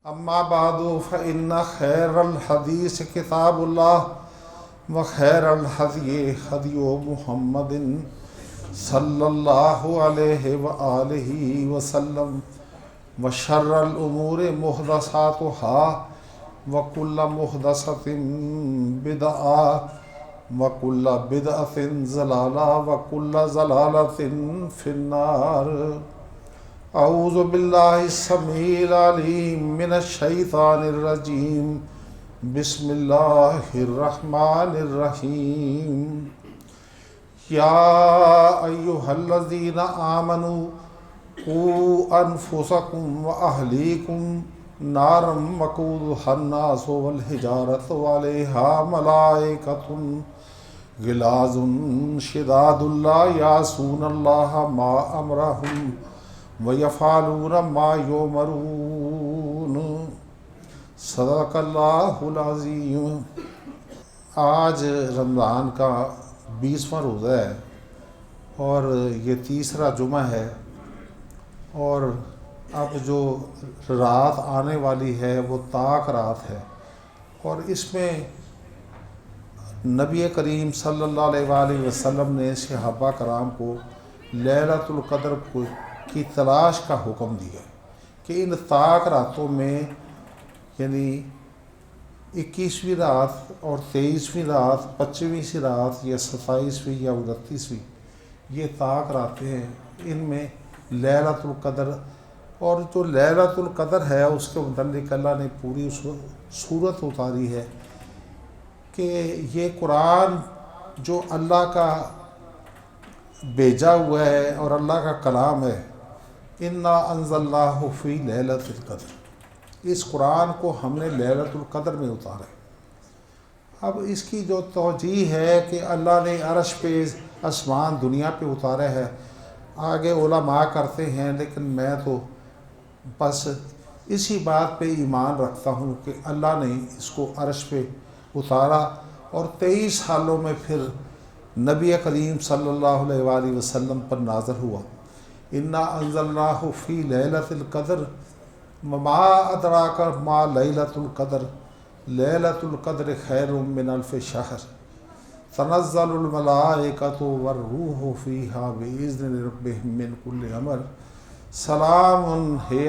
اما بعد فإن خیر الحدیث کتاب اللہ وخیر الحدی ہدی محمد صلی اللہ علیہ وآلہ وسلم وشر الامور محدثاتها وکل محدثۃ بدعہ وکل بدعۃ ضلالہ وکل ضلالۃ فی النار۔ اعوذ باللہ السمیع العلیم من الشیطان الرجیم، بسم اللہ الرحمن الرحیم۔ یا ایہا الذین آمنوا قوا انفسکم واہلیکم نارا وقودها الناس والحجارۃ علیہا ملائکۃ غلاظ شداد لا یعصون اللہ ما امرہم وَيَفْعَلُونَ مَا يُؤْمَرُونَ۔ صدق اللہ العظیم۔ آج رمضان کا 20واں روزہ ہے اور یہ تیسرا جمعہ ہے، اور اب جو رات آنے والی ہے وہ طاق رات ہے، اور اس میں نبی کریم صلی اللہ علیہ وآلہ وسلم نے صحابہ کرام کو لیلۃ القدر کی تلاش کا حکم دیا کہ ان طاق راتوں میں، یعنی 21ویں رات اور 23ویں رات، 25ویں رات یا 27ویں یا 29ویں، یہ طاق راتیں ہیں، ان میں لیلۃ القدر، اور جو لیلۃ القدر ہے اس کے متعلق اللہ نے پوری صورت اتاری ہے کہ یہ قرآن جو اللہ کا بھیجا ہوا ہے اور اللہ کا کلام ہے، انا انزلناہ فی لیلۃ القدر، اس قرآن کو ہم نے لیلۃ القدر میں اتارا ہے۔ اب اس کی جو توجیہ ہے کہ اللہ نے عرش پہ، آسمان دنیا پہ اتارا ہے، آگے علماء کرتے ہیں، لیکن میں تو بس اسی بات پہ ایمان رکھتا ہوں کہ اللہ نے اس کو عرش پہ اتارا، اور 23 سالوں میں پھر نبی کریم صلی اللہ علیہ وآلہ وسلم پر نازل ہوا۔ انا انزلناہ فی لیلۃ القدر وما ادراک ما لیلۃ القدر لیلۃ القدر خیر من الف شہر تنزل الملائکۃ والروح فیہا بإذن ربہم من کل امر سلام ہی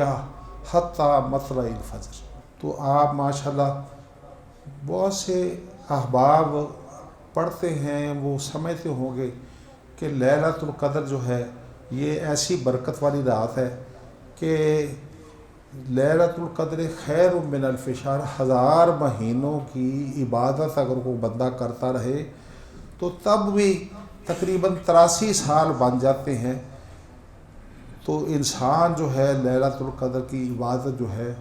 حتی مطلع الفجر۔ تو آپ ماشاءاللہ بہت سے احباب پڑھتے ہیں، وہ سمجھتے ہوں گے کہ لیلۃ القدر جو ہے یہ ایسی برکت والی رات ہے کہ لیلۃ القدر خیر من الف شہر، 1000 مہینوں کی عبادت اگر کوئی بندہ کرتا رہے تو تب بھی تقریباً 83 سال بن جاتے ہیں۔ تو انسان جو ہے لیلۃ القدر کی عبادت جو ہے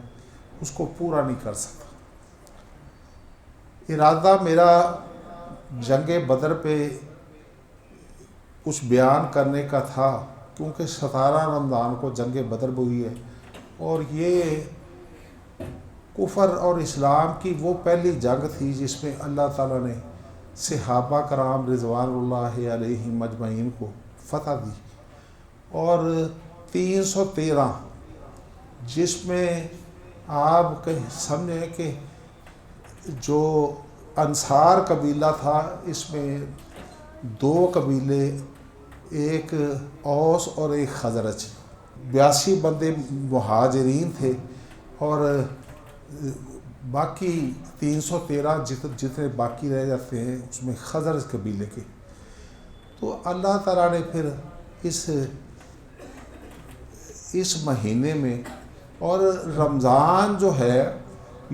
اس کو پورا نہیں کر سکتا۔ ارادہ میرا جنگ بدر پہ کچھ بیان کرنے کا تھا، کیونکہ 17 رمضان کو جنگ بدر ہوئی ہے، اور یہ کفر اور اسلام کی وہ پہلی جنگ تھی جس میں اللہ تعالیٰ نے صحابہ کرام رضوان اللہ علیہم اجمعین کو فتح دی، اور 313 جس میں آپ سمجھیں کہ جو انصار قبیلہ تھا، اس میں 2 قبیلے، ایک اوس اور ایک خزرج، 82 بندے مہاجرین تھے، اور باقی 313 جتنے باقی رہ جاتے ہیں اس میں خزرج قبیلے کے۔ تو اللہ تعالیٰ نے پھر اس مہینے میں، اور رمضان جو ہے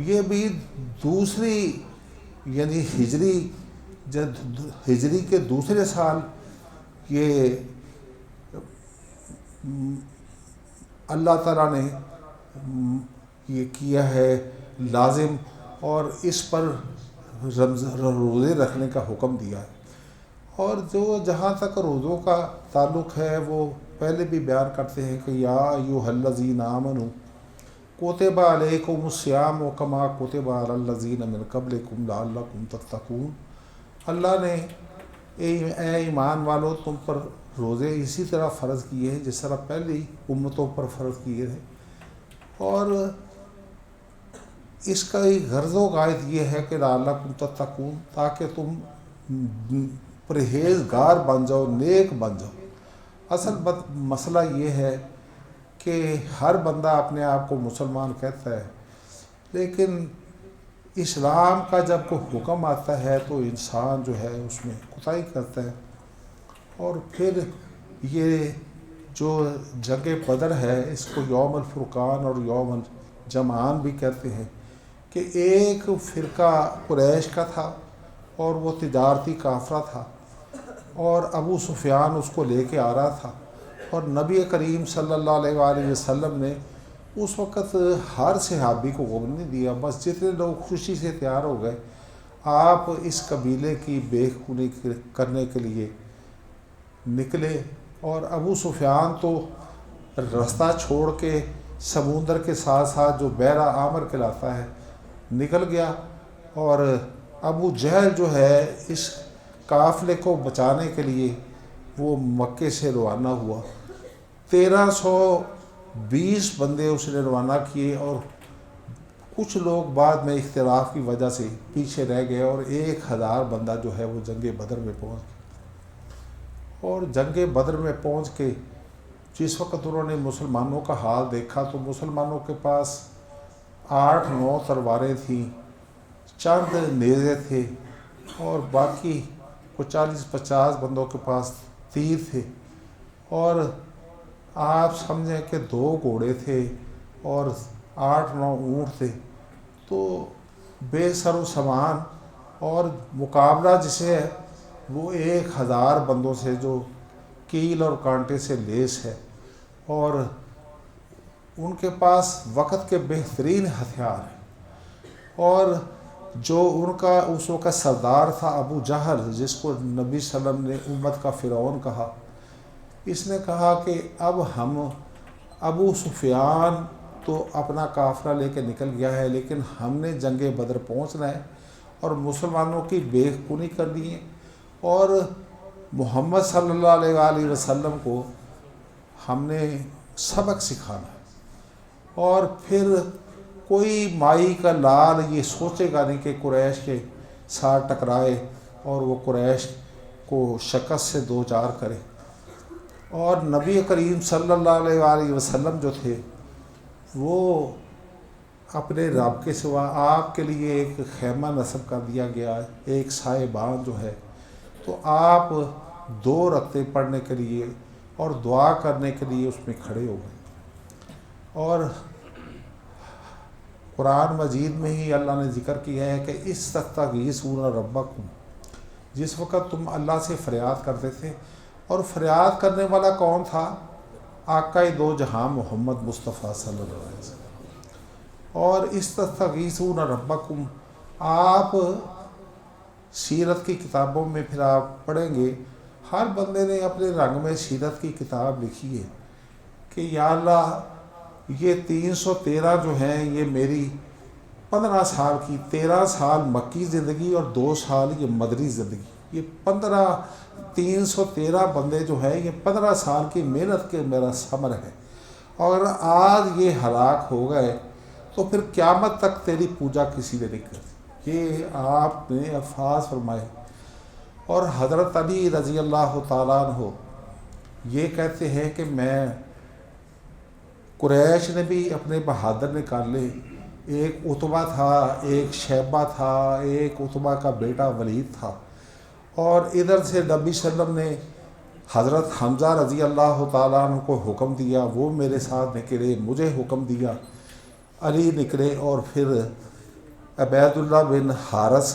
یہ بھی دوسری، یعنی ہجری کے دوسرے سال یہ اللہ تعالیٰ نے یہ کیا ہے لازم، اور اس پر روزے رکھنے کا حکم دیا ہے۔ اور جہاں تک روزوں کا تعلق ہے وہ پہلے بھی بیان کرتے ہیں کہ یا ایھا الذین آمنوا کتب علیکم الصیام کما کتب علی الذین من قبلکم لعلکم تتقون۔ اللہ نے اے ایمان والو تم پر روزے اسی طرح فرض کیے ہیں جس طرح پہلی امتوں پر فرض کیے ہیں، اور اس کا ایک غرض و غایت یہ ہے کہ لعلکم تتقون، تاکہ تم پرہیزگار بن جاؤ، نیک بن جاؤ۔ اصل مسئلہ یہ ہے کہ ہر بندہ اپنے آپ کو مسلمان کہتا ہے، لیکن اسلام کا جب کوئی حکم آتا ہے تو انسان جو ہے اس میں کوتاہی کرتا ہے۔ اور پھر یہ جو جنگ بدر ہے اس کو یوم الفرقان اور یوم الجمعان بھی کہتے ہیں، کہ ایک فرقہ قریش کا تھا اور وہ تجارتی کافرہ تھا، اور ابو سفیان اس کو لے کے آ رہا تھا، اور نبی کریم صلی اللہ علیہ وآلہ وسلم نے اس وقت ہر صحابی کو غم نہیں دیا، بس جتنے لوگ خوشی سے تیار ہو گئے آپ اس قبیلے کی بے خونی کرنے کے لیے نکلے۔ اور ابو سفیان تو رستہ چھوڑ کے سمندر کے ساتھ ساتھ جو بحیرہ عامر کہلاتا ہے نکل گیا، اور ابو جہل جو ہے اس قافلے کو بچانے کے لیے وہ مکے سے روانہ ہوا۔ 1320 بندے اس نے روانہ کیے، اور کچھ لوگ بعد میں اختلاف کی وجہ سے پیچھے رہ گئے، اور 1000 بندہ جو ہے وہ جنگ بدر میں پہنچ گیا۔ اور جنگ بدر میں پہنچ کے جس وقت انہوں نے مسلمانوں کا حال دیکھا تو مسلمانوں کے پاس 8-9 تلواریں تھیں، چند نیزے تھے، اور باقی کو 40-50 بندوں کے پاس تیر تھے، اور آپ سمجھیں کہ 2 گھوڑے تھے اور 8-9 اونٹ تھے، تو بے سر و سامان، اور مقابلہ جسے ہے وہ 1000 بندوں سے جو کیل اور کانٹے سے لیس ہے، اور ان کے پاس وقت کے بہترین ہتھیار ہیں۔ اور جو ان کا اس وقت سردار تھا ابو جہل، جس کو نبی صلی اللہ علیہ وسلم نے امت کا فرعون کہا، اس نے کہا کہ اب ہم ابو سفیان تو اپنا قافلہ لے کے نکل گیا ہے، لیکن ہم نے جنگ بدر پہنچنا ہے اور مسلمانوں کی بے خونی کرنی ہے، اور محمد صلی اللہ علیہ وآلہ وسلم کو ہم نے سبق سکھانا ہے۔ اور پھر کوئی مائی کا لال یہ سوچے گا نہیں کہ قریش کے ساتھ ٹکرائے اور وہ قریش کو شکست سے دوچار کرے۔ اور نبی کریم صلی اللہ علیہ وآلہ وسلم جو تھے وہ اپنے رب کے سوا آپ کے لیے ایک خیمہ نصب کر دیا گیا ہے، ایک صاحبان جو ہے، تو آپ 2 رکعتیں پڑھنے کے لیے اور دعا کرنے کے لیے اس میں کھڑے ہو گئے۔ اور قرآن مجید میں ہی اللہ نے ذکر کیا ہے کہ استغیثون ربکم، جس وقت تم اللہ سے فریاد کرتے تھے، اور فریاد کرنے والا کون تھا؟ آقا دو جہاں محمد مصطفیٰ صلی اللہ علیہ وسلم۔ اور استغیثون ربکم، آپ سیرت کی کتابوں میں پھر آپ پڑھیں گے، ہر بندے نے اپنے رنگ میں سیرت کی کتاب لکھی ہے کہ یا اللہ یہ 313 جو ہیں یہ میری 15 سال کی، 13 سال مکی زندگی اور 2 سال یہ مدنی زندگی، یہ 313 بندے جو ہیں یہ 15 سال کی محنت کے میرا ثمر ہے، اور آج یہ ہلاک ہو گئے تو پھر قیامت تک تیری پوجا کسی نے نہیں کرتی۔ یہ آپ نے الفاظ فرمائے۔ اور حضرت علی رضی اللہ تعالیٰ عنہ یہ کہتے ہیں کہ میں قریش نے بھی اپنے بہادر نکالے، ایک عتبہ تھا، ایک شیبہ تھا، ایک عتبہ کا بیٹا ولید تھا، اور ادھر سے نبی صلی اللہ علیہ وسلم نے حضرت حمزہ رضی اللہ تعالیٰ عنہ کو حکم دیا، وہ میرے ساتھ نکلے، مجھے حکم دیا، علی نکلے، اور پھر عبید اللہ بن حارث،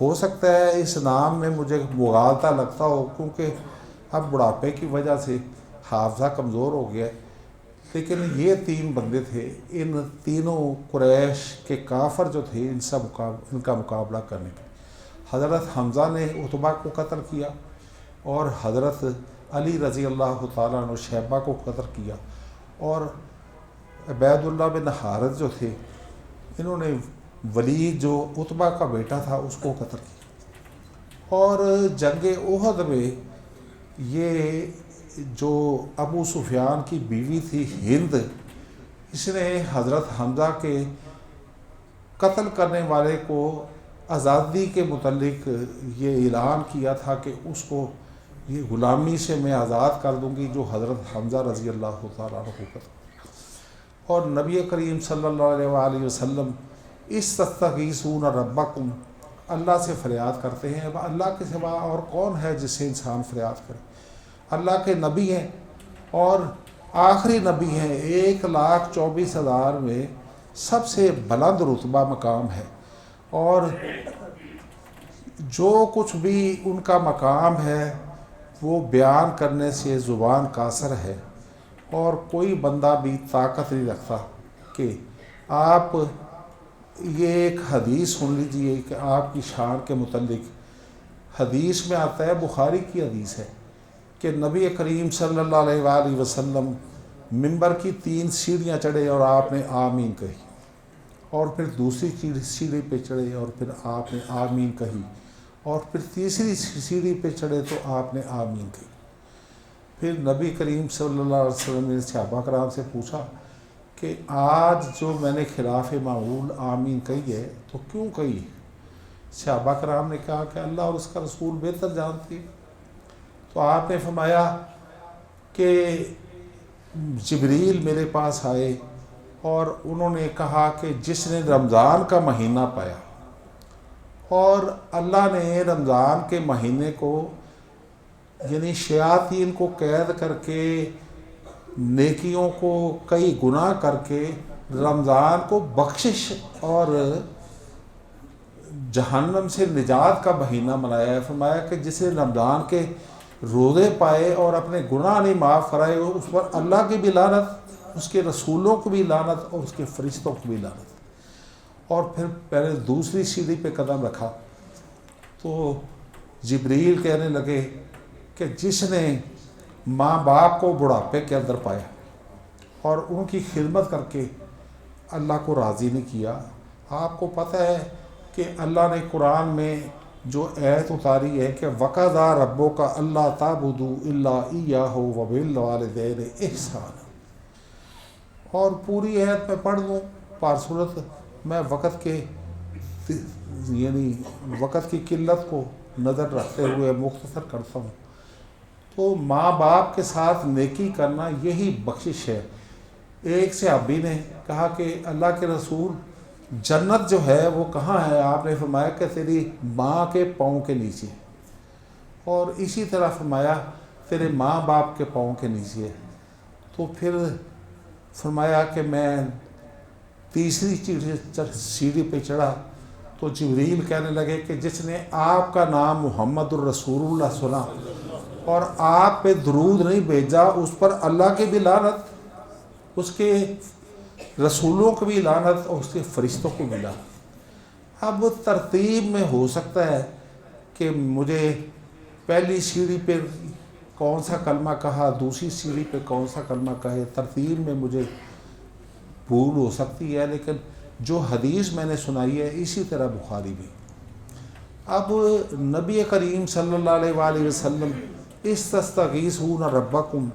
ہو سکتا ہے اس نام میں مجھے مغالطہ لگتا ہو کیونکہ اب بڑھاپے کی وجہ سے حافظہ کمزور ہو گیا، لیکن یہ 3 بندے تھے، ان تینوں قریش کے کافر جو تھے ان کا مقابلہ کرنے کے۔ حضرت حمزہ نے عتبہ کو قتل کیا، اور حضرت علی رضی اللہ تعالیٰ عنہ شیبہ کو قتل کیا، اور عبید اللہ بن حارث جو تھے انہوں نے ولید جو عتبہ کا بیٹا تھا اس کو قتل کیا۔ اور جنگ احد میں یہ جو ابو سفیان کی بیوی تھی ہند، اس نے حضرت حمزہ کے قتل کرنے والے کو آزادی کے متعلق یہ اعلان کیا تھا کہ اس کو یہ غلامی سے میں آزاد کر دوں گی، جو حضرت حمزہ رضی اللہ تعالیٰ عنہ کو. اور نبی کریم صلی اللہ علیہ وآلہ وسلم استغیثون ربکم، اللہ سے فریاد کرتے ہیں. اب اللہ کے سوا اور کون ہے جس سے انسان فریاد کرے؟ اللہ کے نبی ہیں اور آخری نبی ہیں، 1,24,000 میں سب سے بلند رتبہ مقام ہے، اور جو کچھ بھی ان کا مقام ہے وہ بیان کرنے سے زبان قاصر ہے، اور کوئی بندہ بھی طاقت نہیں رکھتا. کہ آپ یہ ایک حدیث سن لیجئے کہ آپ کی شان کے متعلق حدیث میں آتا ہے، بخاری کی حدیث ہے، کہ نبی کریم صلی اللہ علیہ وآلہ وسلم منبر کی 3 سیڑھیاں چڑھے اور آپ نے آمین کہی، اور پھر دوسری سیڑھی پہ چڑھے اور پھر آپ نے آمین کہی، اور پھر تیسری سیڑھی پہ چڑھے تو آپ نے آمین کہی. پھر نبی کریم صلی اللہ علیہ وسلم نے صحابہ کرام سے پوچھا کہ آج جو میں نے خلاف معمول آمین کہی ہے تو کیوں کہی؟ صحابہ کرام نے کہا کہ اللہ اور اس کا رسول بہتر جانتے. تو آپ نے فرمایا کہ جبریل میرے پاس آئے اور انہوں نے کہا کہ جس نے رمضان کا مہینہ پایا، اور اللہ نے رمضان کے مہینے کو یعنی شیاطین کو قید کر کے نیکیوں کو کئی گناہ کر کے رمضان کو بخشش اور جہنم سے نجات کا مہینہ منایا ہے. فرمایا کہ جس نے رمضان کے روزے پائے اور اپنے گناہ نہیں معاف کرائے، اس پر اللہ کی بھی لعنت، اس کے رسولوں کو بھی لعنت، اور اس کے فرشتوں کو بھی لعنت. اور پھر پہلے دوسری سیڑھی پہ قدم رکھا تو جبریل کہنے لگے کہ جس نے ماں باپ کو بڑھاپے کے اندر پایا اور ان کی خدمت کر کے اللہ کو راضی نہیں کیا. آپ کو پتہ ہے کہ اللہ نے قرآن میں جو آیت اتاری ہے کہ وَقَضَىٰ رَبُّكَ أَلَّا تَعْبُدُوا إِلَّا إِيَّاهُ وَبِالْوَالِدَيْنِ إِحْسَانًا. اور پوری آیت میں پڑھ دوں پارصورت، میں وقت کے یعنی وقت کی قلت کو نظر رکھتے ہوئے مختصر کرتا ہوں. تو ماں باپ کے ساتھ نیکی کرنا یہی بخشش ہے. ایک صحابی نے کہا کہ اللہ کے رسول جنت جو ہے وہ کہاں ہے؟ آپ نے فرمایا کہ تیری ماں کے پاؤں کے نیچے، اور اسی طرح فرمایا تیرے ماں باپ کے پاؤں کے نیچے. تو پھر فرمایا کہ میں تیسری سیڑھی پہ چڑھا تو جبریل کہنے لگے کہ جس نے آپ کا نام محمد الرسول اللہ سنا اور آپ پہ درود نہیں بھیجا، اس پر اللہ کی بھی لعنت، اس کے رسولوں کو بھی لعنت، اور اس کے فرشتوں کو بھی لعنت. اب ترتیب میں ہو سکتا ہے کہ مجھے پہلی سیڑھی پہ کون سا کلمہ کہا، دوسری سیڑھی پہ کون سا کلمہ کہے، ترتیب میں مجھے بھول ہو سکتی ہے، لیکن جو حدیث میں نے سنائی ہے اسی طرح بخاری بھی. اب نبی کریم صلی اللہ علیہ وآلہ وسلم استغیثون ربکم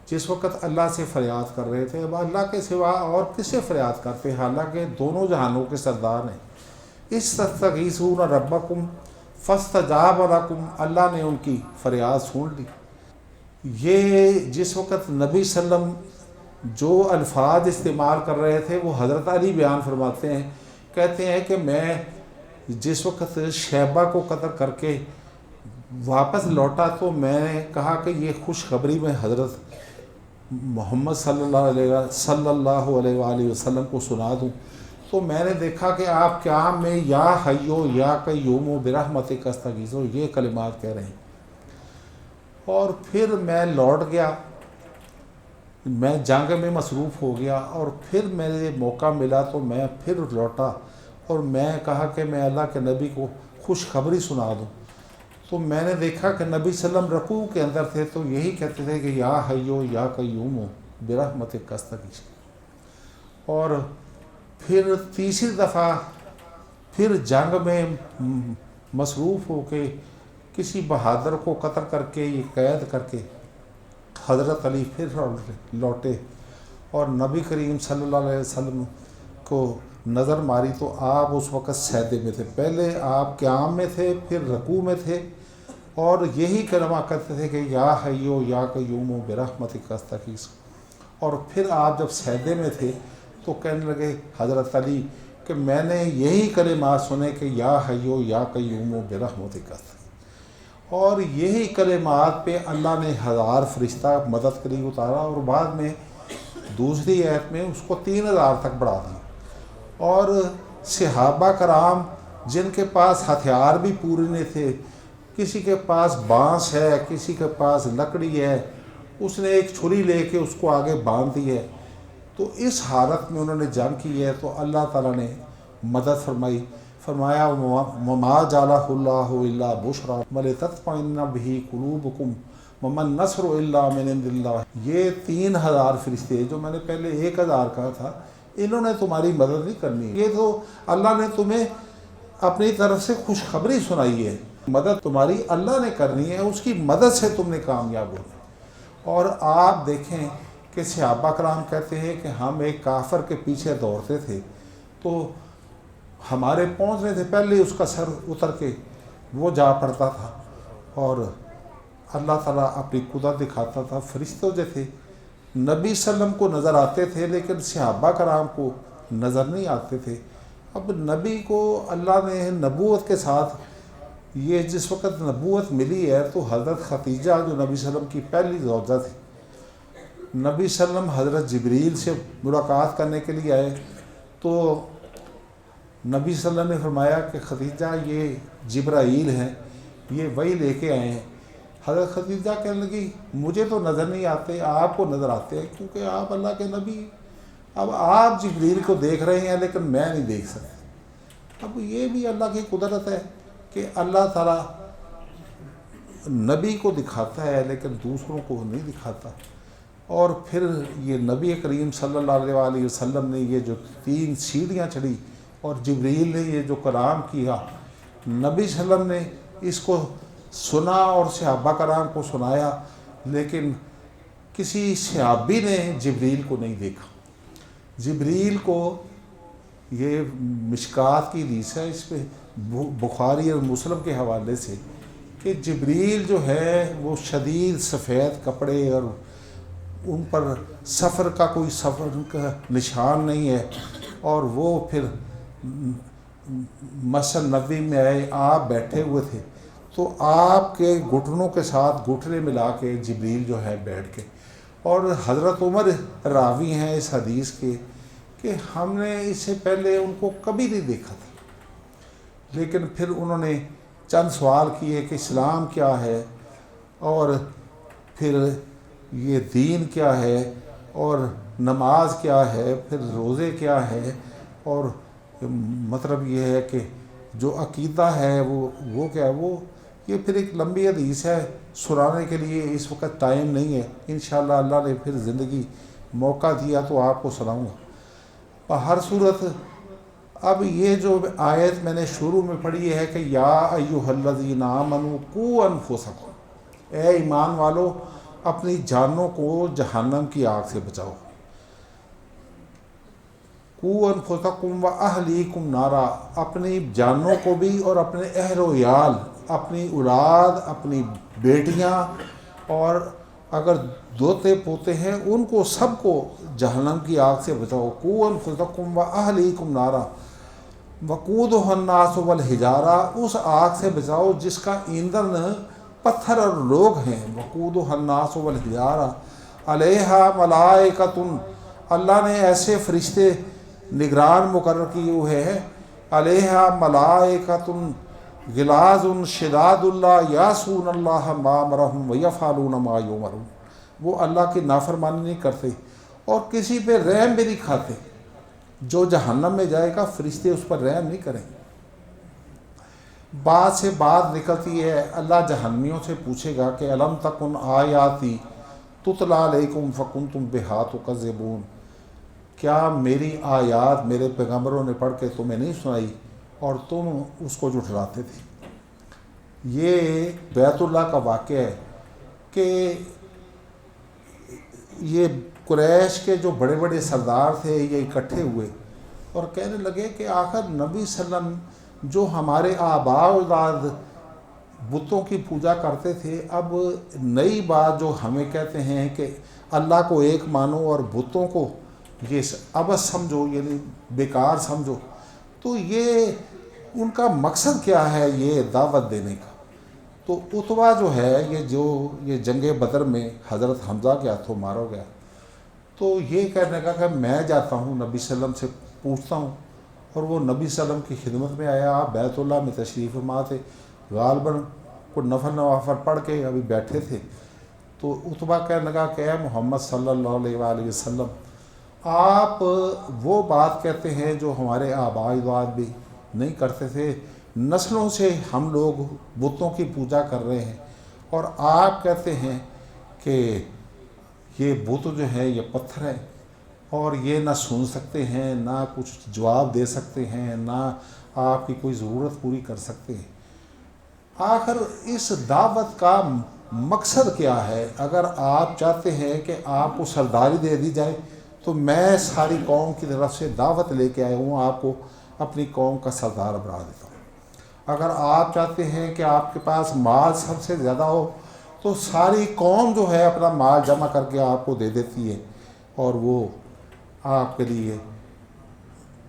جس وقت اللہ سے فریاد کر رہے تھے، اب اللہ کے سوا اور کس سے فریاد کرتے، حالانکہ دونوں جہانوں کے سردار ہیں. استغیثون ربکم فاستجاب لکم، اللہ نے ان کی فریاد سن لی. یہ جس وقت نبی صلی اللہ علیہ وسلم جو الفاظ استعمال کر رہے تھے وہ حضرت علی بیان فرماتے ہیں، کہتے ہیں کہ میں جس وقت شیبہ کو قتل کر کے واپس لوٹا تو میں نے کہا کہ یہ خوشخبری میں حضرت محمد صلی اللہ علیہ وآلہ وسلم کو سنا دوں. تو میں نے دیکھا کہ آپ قیام میں یا حیو یا قیوم برحمتک استغیث یہ کلمات کہہ رہے ہیں. اور پھر میں لوٹ گیا، میں جنگ میں مصروف ہو گیا، اور پھر میرے موقع ملا تو میں پھر لوٹا اور میں کہا کہ میں اللہ کے نبی کو خوشخبری سنا دوں. تو میں نے دیکھا کہ نبی صلی اللہ علیہ وسلم رکوع کے اندر تھے تو یہی کہتے تھے کہ یا حیو یا قیوم برحمتک استغیث. اور پھر تیسری دفعہ پھر جنگ میں مصروف ہو کے کسی بہادر کو قتل کر کے یہ قید کر کے حضرت علی پھر لوٹے اور نبی کریم صلی اللہ علیہ وسلم کو نظر ماری تو آپ اس وقت سجدے میں تھے، پہلے آپ قیام میں تھے، پھر رکوع میں تھے، اور یہی کلمہ کرتے تھے کہ یا حیو یا قیوم برحمتک استغیث، اور پھر آپ جب سجدے میں تھے تو کہنے لگے حضرت علی کہ میں نے یہی کلمات سنے کہ یا حیو یا قیوم برحمتک استغیث، اور یہی کلمات پہ اللہ نے 1000 فرشتہ مدد کے لیے اتارا، اور بعد میں دوسری آیت میں اس کو 3000 تک بڑھا دیا۔ اور صحابہ کرام جن کے پاس ہتھیار بھی پورے نہیں تھے، کسی کے پاس بانس ہے، کسی کے پاس لکڑی ہے، اس نے ایک چھری لے کے اس کو آگے باندھ دی ہے، تو اس حالت میں انہوں نے جنگ کی ہے، تو اللہ تعالیٰ نے مدد فرمائی، فرمایا وما جعلہ اللہ الا بشریٰ ولتطمئن بہ قلوبکم وما النصر الا من عند اللہ۔ یہ 3000 فرشتے جو میں نے پہلے 1000 کہا تھا، انہوں نے تمہاری مدد نہیں کرنی، یہ تو اللہ نے تمہیں اپنی طرف سے خوشخبری سنائی ہے، مدد تمہاری اللہ نے کرنی ہے، اس کی مدد سے تم نے کامیاب ہونا ہے۔ اور آپ دیکھیں کہ صحابہ کرام کہتے ہیں کہ ہم ایک کافر کے پیچھے دوڑتے تھے تو ہمارے پہنچنے سے پہلے اس کا سر اتر کے وہ جا پڑتا تھا، اور اللہ تعالیٰ اپنی قدرت دکھاتا تھا۔ فرشتے جو تھے نبی صلی اللہ علیہ وسلم کو نظر آتے تھے، لیکن صحابہ کرام کو نظر نہیں آتے تھے۔ اب نبی کو اللہ نے نبوت کے ساتھ، یہ جس وقت نبوت ملی ہے تو حضرت خدیجہ جو نبی صلی اللہ علیہ وسلم کی پہلی زوجہ تھی، نبی صلی اللہ علیہ وسلم حضرت جبریل سے ملاقات کرنے کے لیے آئے، تو نبی صلی اللہ علیہ وسلم نے فرمایا کہ خدیجہ یہ جبرائیل ہیں، یہ وہی لے کے آئے ہیں۔ حضرت خدیجہ کہنے لگی مجھے تو نظر نہیں آتے، آپ کو نظر آتے ہیں کیونکہ آپ اللہ کے نبی، اب آپ جبریل کو دیکھ رہے ہیں لیکن میں نہیں دیکھ سکتا۔ اب یہ بھی اللہ کی قدرت ہے کہ اللہ تعالیٰ نبی کو دکھاتا ہے لیکن دوسروں کو نہیں دکھاتا۔ اور پھر یہ نبی کریم صلی اللہ علیہ وسلم نے یہ جو 3 سیڑھیاں چڑھی اور جبریل نے یہ جو کلام کیا، نبی صلی اللہ علیہ وسلم نے اس کو سنا اور صحابہ کرام کو سنایا، لیکن کسی صحابی نے جبریل کو نہیں دیکھا۔ جبریل کو، یہ مشکات کی حدیث ہے، اس پہ بخاری اور مسلم کے حوالے سے، کہ جبریل جو ہے وہ شدید سفید کپڑے اور ان پر سفر کا کوئی سفر کا نشان نہیں ہے، اور وہ پھر مسجد نبوی میں آئے، آپ بیٹھے ہوئے تھے تو آپ کے گھٹنوں کے ساتھ گھٹنے ملا کے جبریل جو ہے بیٹھ کے، اور حضرت عمر راوی ہیں اس حدیث کے کہ ہم نے اس سے پہلے ان کو کبھی نہیں دیکھا تھا، لیکن پھر انہوں نے چند سوال کیے کہ اسلام کیا ہے، اور پھر یہ دین کیا ہے، اور نماز کیا ہے، پھر روزے کیا ہے، اور مطلب یہ ہے کہ جو عقیدہ ہے وہ کیا ہے، وہ یہ پھر ایک لمبی حدیث ہے، سنانے کے لیے اس وقت ٹائم نہیں ہے، انشاءاللہ اللہ نے پھر زندگی موقع دیا تو آپ کو سناؤں گا۔ ہر صورت اب یہ جو آیت میں نے شروع میں پڑھی ہے کہ یا ایھا الذین آمنوا قوا انفسکم، اے ایمان والو اپنی جانوں کو جہنم کی آگ سے بچاؤ، قوا انفسکم واہلیکم نارا، اپنی جانوں کو بھی اور اپنے اہل و عیال، اپنی اولاد، اپنی بیٹیاں، اور اگر دوتے پوتے ہیں ان کو سب کو جہنم کی آگ سے بچاؤ، قوا انفسکم واہلیکم نارا وقودھا الناس والحجارہ، اس آگ سے بچاؤ جس کا ایندھن پتھر اور لوگ ہیں، وقودھا الناس والحجارہ علیہا ملائکۃ، اللہ نے ایسے فرشتے نگران مقرر کیے ہوئے ہیں، علیہا ملائکۃ غلاظ شداد لا یعصون اللہ ما امرہم ویفعلون ما یؤمرون، وہ اللہ کی نافرمانی نہیں کرتے اور کسی پہ رحم بھی نہیں کھاتے، جو جہنم میں جائے گا فرشتے اس پر رحم نہیں کریں۔ بات سے بات نکلتی ہے، اللہ جہنمیوں سے پوچھے گا کہ الم تکن آیاتی تتلی علیکم فکنتم بہا تکذبون، کیا میری آیات میرے پیغمبروں نے پڑھ کے تمہیں نہیں سنائی اور تم اس کو جھٹلاتے تھے۔ یہ بیت اللہ کا واقعہ ہے کہ یہ قریش کے جو بڑے بڑے سردار تھے یہ اکٹھے ہوئے اور کہنے لگے کہ آخر نبی صلی اللہ علیہ وسلم جو ہمارے آباء و اجداد بتوں کی پوجا کرتے تھے، اب نئی بات جو ہمیں کہتے ہیں کہ اللہ کو ایک مانو اور بتوں کو یہ عبث سمجھو، یعنی بیکار سمجھو، تو یہ ان کا مقصد کیا ہے یہ دعوت دینے کا؟ تو عتبہ جو ہے یہ جنگ بدر میں حضرت حمزہ کے ہاتھوں مارا گیا، تو یہ کہنے کا کہ میں جاتا ہوں نبی صلی اللہ علیہ وسلم سے پوچھتا ہوں، اور وہ نبی صلی اللہ علیہ وسلم کی خدمت میں آیا۔ آپ بیت اللہ میں تشریف فرما تھے، غالباً کوئی نفل نوافل پڑھ کے ابھی بیٹھے تھے، تو عتبہ کہنے لگا کہ اے محمد صلی اللہ علیہ وآلہ وسلم، آپ وہ بات کہتے ہیں جو ہمارے آباء اجداد بھی نہیں کرتے تھے، نسلوں سے ہم لوگ بتوں کی پوجا کر رہے ہیں، اور آپ کہتے ہیں کہ یہ بت جو ہے یہ پتھر ہے اور یہ نہ سن سکتے ہیں، نہ کچھ جواب دے سکتے ہیں، نہ آپ کی کوئی ضرورت پوری کر سکتے ہیں۔ آخر اس دعوت کا مقصد کیا ہے؟ اگر آپ چاہتے ہیں کہ آپ کو سرداری دے دی جائے تو میں ساری قوم کی طرف سے دعوت لے کے آیا ہوں، آپ کو اپنی قوم کا سردار بنا دیتا ہوں۔ اگر آپ چاہتے ہیں کہ آپ کے پاس مال سب سے زیادہ ہو تو ساری قوم جو ہے اپنا مال جمع کر کے آپ کو دے دیتی ہے، اور وہ آپ کے لیے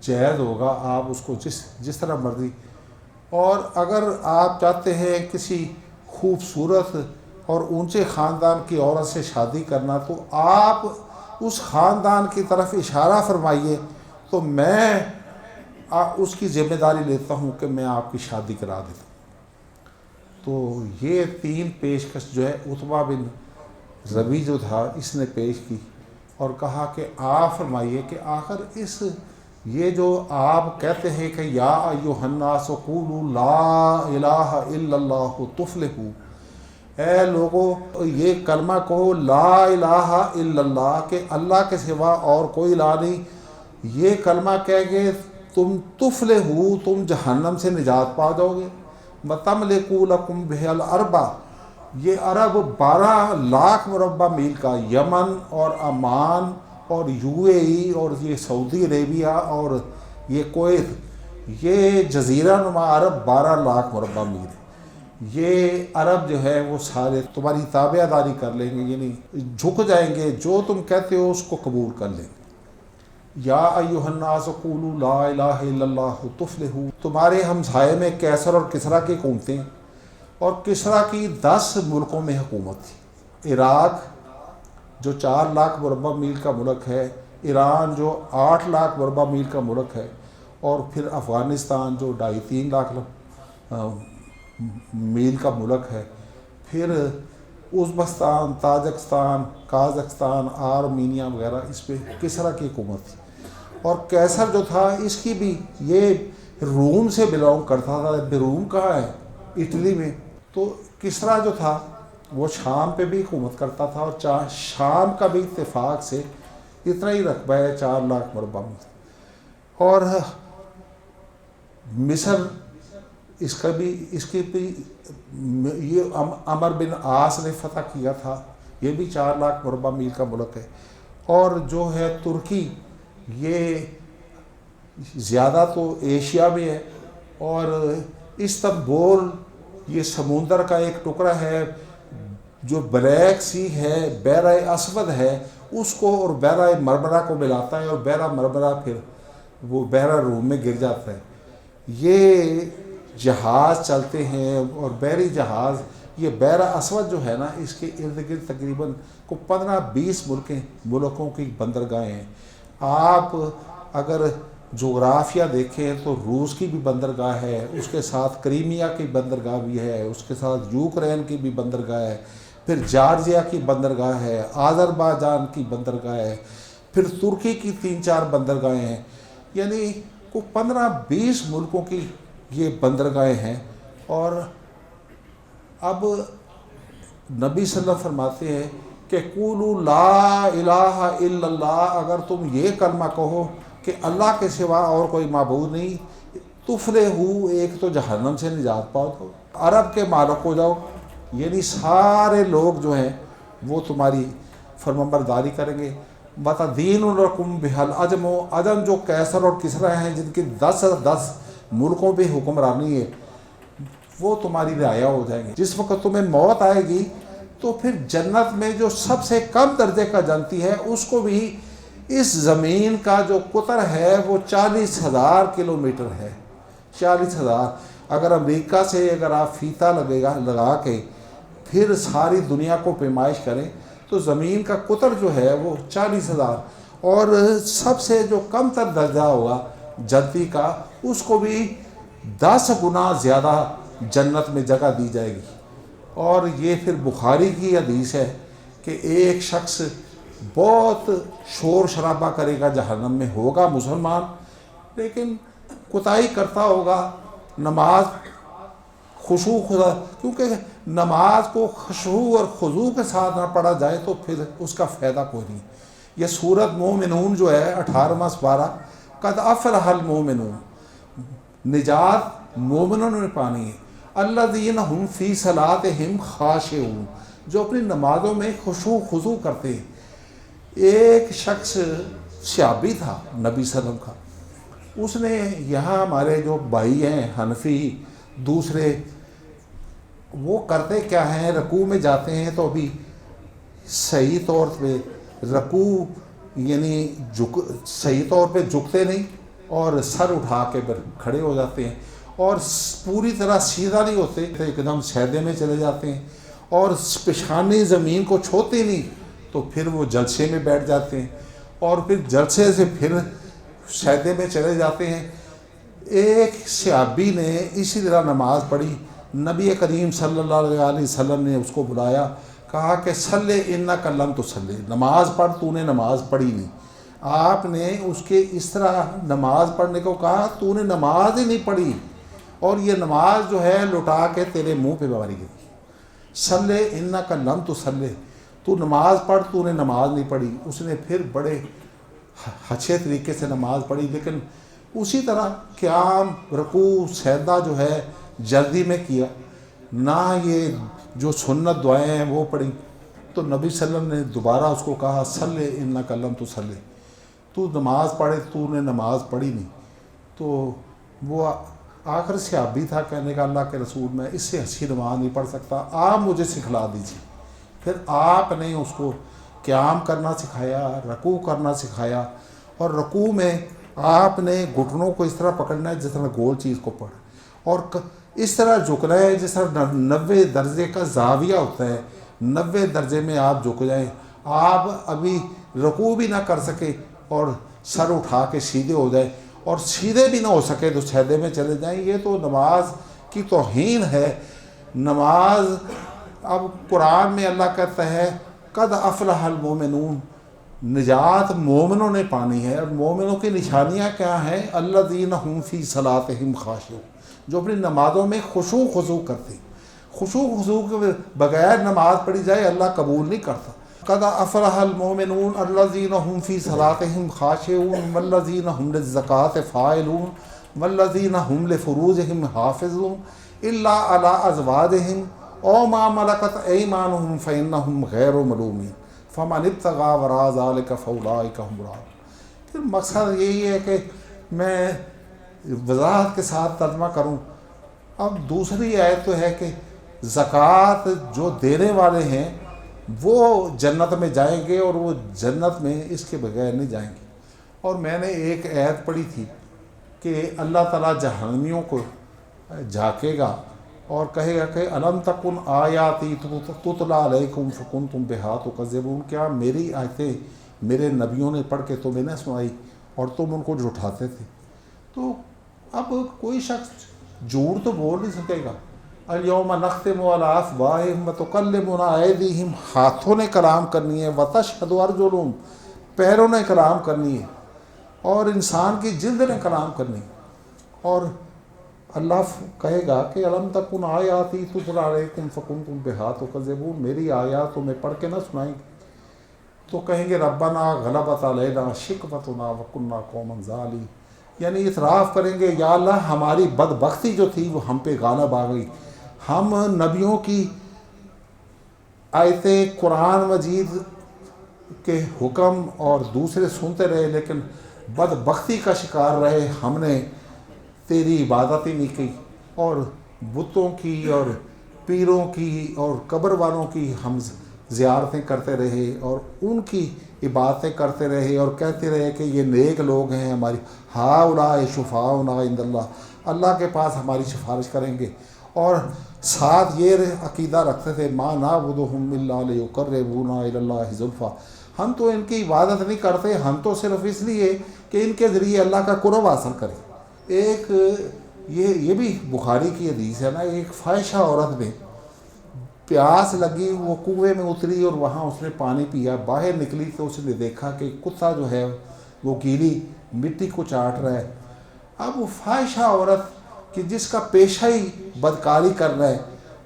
جائز ہوگا، آپ اس کو جس طرح مرضی۔ اور اگر آپ چاہتے ہیں کسی خوبصورت اور اونچے خاندان کی عورت سے شادی کرنا تو آپ اس خاندان کی طرف اشارہ فرمائیے، تو میں اس کی ذمہ داری لیتا ہوں کہ میں آپ کی شادی کرا دیتا ہوں۔ تو یہ 3 پیشکش جو ہے عتبہ بن ربیع جو تھا اس نے پیش کی، اور کہا کہ آپ فرمائیے کہ آخر یہ جو آپ کہتے ہیں کہ یا ایھا الناس قولوا لا الہ الا اللہ تفلحوا، اے لوگو یہ کلمہ کہو لا الہ الا اللہ، کہ اللہ کے سوا اور کوئی الہ نہیں، یہ کلمہ کہہ کے تم تفلحوا، تم جہنم سے نجات پا جاؤ گے۔ وَتَمْلِكُوا لَكُمْ بِهِ الْأَرْضَ، یہ عرب 12 لاکھ مربع میل کا، یمن اور عمان اور UAE اور یہ سعودی عربیہ اور یہ کویت، یہ جزیرہ نما عرب 12 لاکھ مربع میل ہے۔ یہ عرب جو ہے وہ سارے تمہاری تابع داری کر لیں گے، یعنی جھک جائیں گے، جو تم کہتے ہو اس کو قبول کر لیں گے۔ یا ایھا الناس قولوا لا الہ الا اللہ تفلحوا، تمہارے ہمسائے میں کیسر اور کسریٰ کی حکومتیں، اور کسریٰ کی 10 ملکوں میں حکومت تھی۔ عراق جو 4 لاکھ مربع میل کا ملک ہے، ایران جو 8 لاکھ مربع میل کا ملک ہے، اور پھر افغانستان جو 2.5-3 لاکھ میل کا ملک ہے، پھر ازبکستان، تاجکستان، قازقستان، آرمینیا وغیرہ، اس پہ کسریٰ کی حکومت تھی۔ اور کیسر جو تھا اس کی بھی یہ روم سے بلانگ کرتا تھا۔ روم کہاں ہے؟ اٹلی میں۔ تو کسریٰ جو تھا وہ شام پہ بھی حکومت کرتا تھا، اور شام کا بھی اتفاق سے اتنا ہی رقبہ ہے، 4 لاکھ مربع میل۔ اور مصر اس کی بھی یہ عمر بن عاص نے فتح کیا تھا، یہ بھی 4 لاکھ مربع میل کا ملک ہے۔ اور جو ہے ترکی، یہ زیادہ تو ایشیا میں ہے، اور استنبول یہ سمندر کا ایک ٹکڑا ہے جو بلیک سی ہے، بحرہ اسود ہے، اس کو اور بحرہ مرمرہ کو ملاتا ہے، اور بحرہ مرمرہ پھر وہ بحرہ روم میں گر جاتا ہے۔ یہ جہاز چلتے ہیں، اور بحری جہاز، یہ بحرہ اسود جو ہے نا، اس کے ارد گرد تقریباً 15-20 ملکوں کی بندرگاہیں ہیں۔ آپ اگر جغرافیہ دیکھیں تو روس کی بھی بندرگاہ ہے، اس کے ساتھ کریمیا کی بندرگاہ بھی ہے، اس کے ساتھ یوکرین کی بھی بندرگاہ ہے، پھر جارجیا کی بندرگاہ ہے، آذربائیجان کی بندرگاہ ہے، پھر ترکی کی 3-4 بندرگاہیں ہیں، یعنی کو 15-20 ملکوں کی یہ بندرگاہیں ہیں۔ اور اب نبی صلی اللہ علیہ وسلم فرماتے ہیں کہ قولوا لا الہ الا اللہ، اگر تم یہ کلمہ کہو کہ اللہ کے سوا اور کوئی معبود نہیں، تفلحوا، ایک تو جہنم سے نجات پاؤ، تو عرب کے مالک ہو جاؤ، یعنی سارے لوگ جو ہیں وہ تمہاری فرمانبرداری کریں گے۔ بتدین الرقم بحل عجم و عجم جو کیسر اور کسرا ہیں جن کی 10 ملکوں پہ حکمرانی ہے وہ تمہاری رعایا ہو جائیں گے. جس وقت تمہیں موت آئے گی تو پھر جنت میں جو سب سے کم درجے کا جنتی ہے اس کو بھی اس زمین کا جو قطر ہے وہ 40,000 کلومیٹر ہے. 40,000. اگر امریکہ سے اگر آپ فیتا لگا کے پھر ساری دنیا کو پیمائش کریں تو زمین کا قطر جو ہے وہ 40,000. اور سب سے جو کم تر درجہ ہوگا جنتی کا اس کو بھی 10 گنا زیادہ جنت میں جگہ دی جائے گی. اور یہ پھر بخاری کی حدیث ہے کہ ایک شخص بہت شور شرابہ کرے گا جہنم میں، ہوگا مسلمان لیکن کوتاہی کرتا ہوگا، نماز خشوع خدا، کیونکہ نماز کو خشوع اور خضوع کے ساتھ نہ پڑھا جائے تو پھر اس کا فائدہ کوئی نہیں. یہ سورت مومنون جو ہے 18واں سپارہ، قد افلح المومنون، نجات مومنوں نے پانی ہے. الذین هم فی صلاتہم خاشعون، جو اپنی نمازوں میں خشوع خضوع کرتے ہیں. ایک شخص صحابی تھا نبی صلی اللہ علیہ وسلم کا، اس نے یہاں ہمارے جو بھائی ہیں حنفی دوسرے وہ کرتے کیا ہیں، رکوع میں جاتے ہیں تو ابھی صحیح طور پہ رکوع یعنی صحیح طور پہ جھکتے نہیں اور سر اٹھا کے کھڑے ہو جاتے ہیں اور پوری طرح سیدھا نہیں ہوتے، ایک دم سجدے میں چلے جاتے ہیں اور پیشانی زمین کو چھوتے نہیں، تو پھر وہ جلسے میں بیٹھ جاتے ہیں اور پھر جلسے سے پھر سجدے میں چلے جاتے ہیں. ایک صحابی نے اسی طرح نماز پڑھی، نبی کریم صلی اللہ علیہ وسلم نے اس کو بلایا، کہا کہ صلی انک لم تصلی، نماز پڑھ، تو نے نماز پڑھی نہیں. آپ نے اس کے اس طرح نماز پڑھنے کو کہا، تو نے نماز ہی نہیں پڑھی اور یہ نماز جو ہے لٹا کے تیرے منہ پہ ماری گئی. صلی انک لم تصلی، تو نماز پڑھ، تو نے نماز نہیں پڑھی. اس نے پھر بڑے اچھے طریقے سے نماز پڑھی، لیکن اسی طرح قیام رکوع سجدہ جو ہے جلدی میں کیا، نہ یہ جو سنت دعائیں ہیں وہ پڑھی. تو نبی صلی اللہ علیہ وسلم نے دوبارہ اس کو کہا صلی انک لم تصلی، تو نماز پڑھے، تو نے نماز پڑھی نہیں. تو وہ آخر صحابی تھا، کہنے کا اللہ کے رسول میں اس سے اچھی نماز نہیں پڑھ سکتا، آپ مجھے سکھلا دیجیے. پھر آپ نے اس کو قیام کرنا سکھایا، رکوع کرنا سکھایا، اور رکوع میں آپ نے گھٹنوں کو اس طرح پکڑنا ہے جس طرح گول چیز کو پڑھ، اور اس طرح جھکنا ہے جس طرح 90 درجے کا زاویہ ہوتا ہے، 90 درجے میں آپ جھک جائیں. آپ ابھی رکوع بھی نہ کر سکے اور سر اٹھا کے سیدھے ہو جائے، اور سیدھے بھی نہ ہو سکے تو سجدے میں چلے جائیں. یہ تو نماز کی توہین ہے. نماز اب قرآن میں اللہ کہتا ہے قد افلح المومنون، نجات مومنوں نے پانی ہے. اور مومنوں کی نشانیاں کیا ہیں؟ الذین هم فی صلاتہم خاشعون، جو اپنی نمازوں میں خشوع خضوع کرتے ہیں. خشوع خضوع کے بغیر نماز پڑھی جائے اللہ قبول نہیں کرتا. قد افلح المومنون الذین هم فی صلاتہم خاشعون والذین هم للزکاۃ فاعلون والذین هم لفروجہم حافظون الا علی ازواجہم او ما ملکت ایمانہم فانہم غیر ملومین فمن ابتغى وراء ذلك فاولئک هم العادون. پھر مقصد یہی ہے کہ میں وضاحت کے ساتھ ترجمہ کروں. اب دوسری آیت تو ہے کہ زکوٰۃ جو دینے والے ہیں وہ جنت میں جائیں گے اور وہ جنت میں اس کے بغیر نہیں جائیں گے. اور میں نے ایک آیت پڑھی تھی کہ اللہ تعالیٰ جہنمیوں کو جھانکے گا اور کہے گا کہ الم تکن آیاتی تتلی علیکم فکنتم بہا تکذبون، کیا میری آیتیں میرے نبیوں نے پڑھ کے تمہیں نہ سنائی اور تم ان کو جھٹلاتے تھے. تو اب کوئی شخص جھوٹ تو بول نہیں سکے گا. الیوم نختم علی افواہہم وتکلمنا ایدیہم، ہاتھوں نے کلام کرنی ہے، وتشہد ارجلہم، پیروں نے کلام کرنی ہے، اور انسان کی جلد نے کلام کرنی ہے. اور اللہ کہے گا کہ الم تکن آیاتی تتلی علیکم فکنتم بہا تکذبون، میری آیات تمہیں پڑھ کے نہ سنائیں گے تو کہیں گے ربنا غلبت علینا شقوتنا وکنا قوما ظالمین، یعنی اعتراف کریں گے یا اللہ ہماری بدبختی جو تھی وہ ہم پہ غالب آ گئی. ہم نبیوں کی آیتیں قرآن مجید کے حکم اور دوسرے سنتے رہے لیکن بدبختی کا شکار رہے، ہم نے تیری عبادت ہی نہیں کی اور بتوں کی اور پیروں کی اور قبر والوں کی ہم زیارتیں کرتے رہے اور ان کی عبادتیں کرتے رہے اور کہتے رہے کہ یہ نیک لوگ ہیں، ہماری ہؤلاء شفاعؤنا عند اللہ، اللہ کے پاس ہماری سفارش کریں گے، اور ساتھ یہ عقیدہ رکھتے تھے ما نعبدہم الا لیقربونا الی اللہ زلفیٰ، ہم تو ان کی عبادت نہیں کرتے، ہم تو صرف اس لیے کہ ان کے ذریعے اللہ کا قرب حاصل کریں۔ ایک یہ بھی بخاری کی حدیث ہے نا، ایک فاحشہ عورت میں پیاس لگی، وہ کنویں میں اتری اور وہاں اس نے پانی پیا، باہر نکلی تو اس نے دیکھا کہ کتا جو ہے وہ گیلی مٹی کو چاٹ رہا ہے۔ اب وہ فاحشہ عورت کہ جس کا پیشہ ہی بدکاری کر رہا ہے،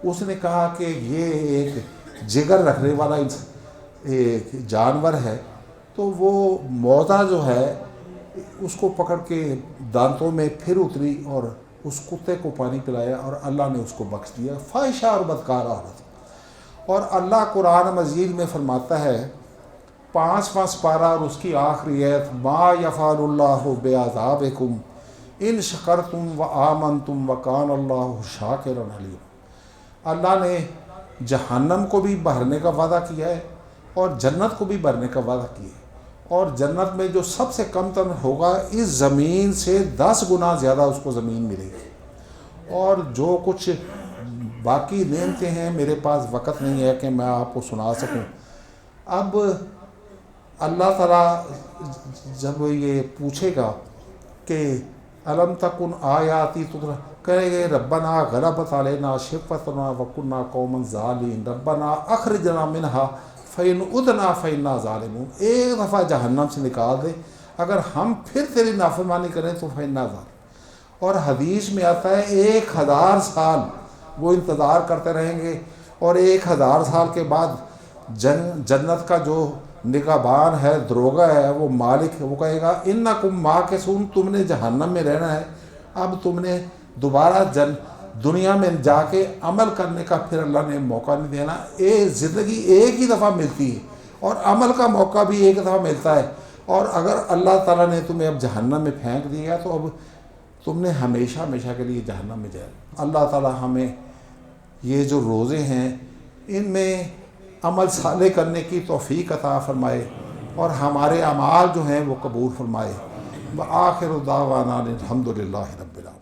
اس نے کہا کہ یہ ایک جگر رکھنے والا ایک جانور ہے، تو وہ موزہ جو ہے اس کو پکڑ کے دانتوں میں پھر اتری اور اس کتے کو پانی پلایا اور اللہ نے اس کو بخش دیا۔ فاحشہ اور بدکار عورت۔ اور اللہ قرآن مجید میں فرماتا ہے 5واں سپارہ اور اس کی آخری آیت، ما یفعل اللہ بعذابکم ان شکرتم و آمنتم وکان اللہ شاکرا علیم۔ اللہ نے جہنم کو بھی بھرنے کا وعدہ کیا ہے اور جنت کو بھی بھرنے کا وعدہ کیا ہے، اور جنت میں جو سب سے کم تر ہوگا اس زمین سے 10 گنا زیادہ اس کو زمین ملے گی، اور جو کچھ باقی نعمتیں ہیں میرے پاس وقت نہیں ہے کہ میں آپ کو سنا سکوں۔ اب اللہ تعالیٰ جب یہ پوچھے گا کہ الم تکن آیاتی تتلی، کہے گے ربنا غلبت علینا شقوتنا وکنا قوما ظالمین ربنا اخرجنا منہا فإن عدنا فإنا ظالمون۔ ایک دفعہ جہنم سے نکال دے، اگر ہم پھر تیری نافرمانی کریں تو فإنا ظالمون۔ اور حدیث میں آتا ہے 1000 سال وہ انتظار کرتے رہیں گے، اور 1000 سال کے بعد جنت کا جو نگہبان ہے، دروغہ ہے، وہ مالک، وہ کہے گا انکم ماکثون، تم نے جہنم میں رہنا ہے، اب تم نے دوبارہ دنیا میں جا کے عمل کرنے کا پھر اللہ نے موقع نہیں دینا۔ زندگی ایک ہی دفعہ ملتی ہے اور عمل کا موقع بھی ایک دفعہ ملتا ہے، اور اگر اللہ تعالیٰ نے تمہیں اب جہنم میں پھینک دیا تو اب تم نے ہمیشہ ہمیشہ کے لیے جہنم میں جائے۔ اللہ تعالیٰ ہمیں یہ جو روزے ہیں ان میں عمل صالح کرنے کی توفیق عطا فرمائے اور ہمارے اعمال جو ہیں وہ قبول فرمائے۔ وآخر دعوانا الحمد للہ رب العالمین۔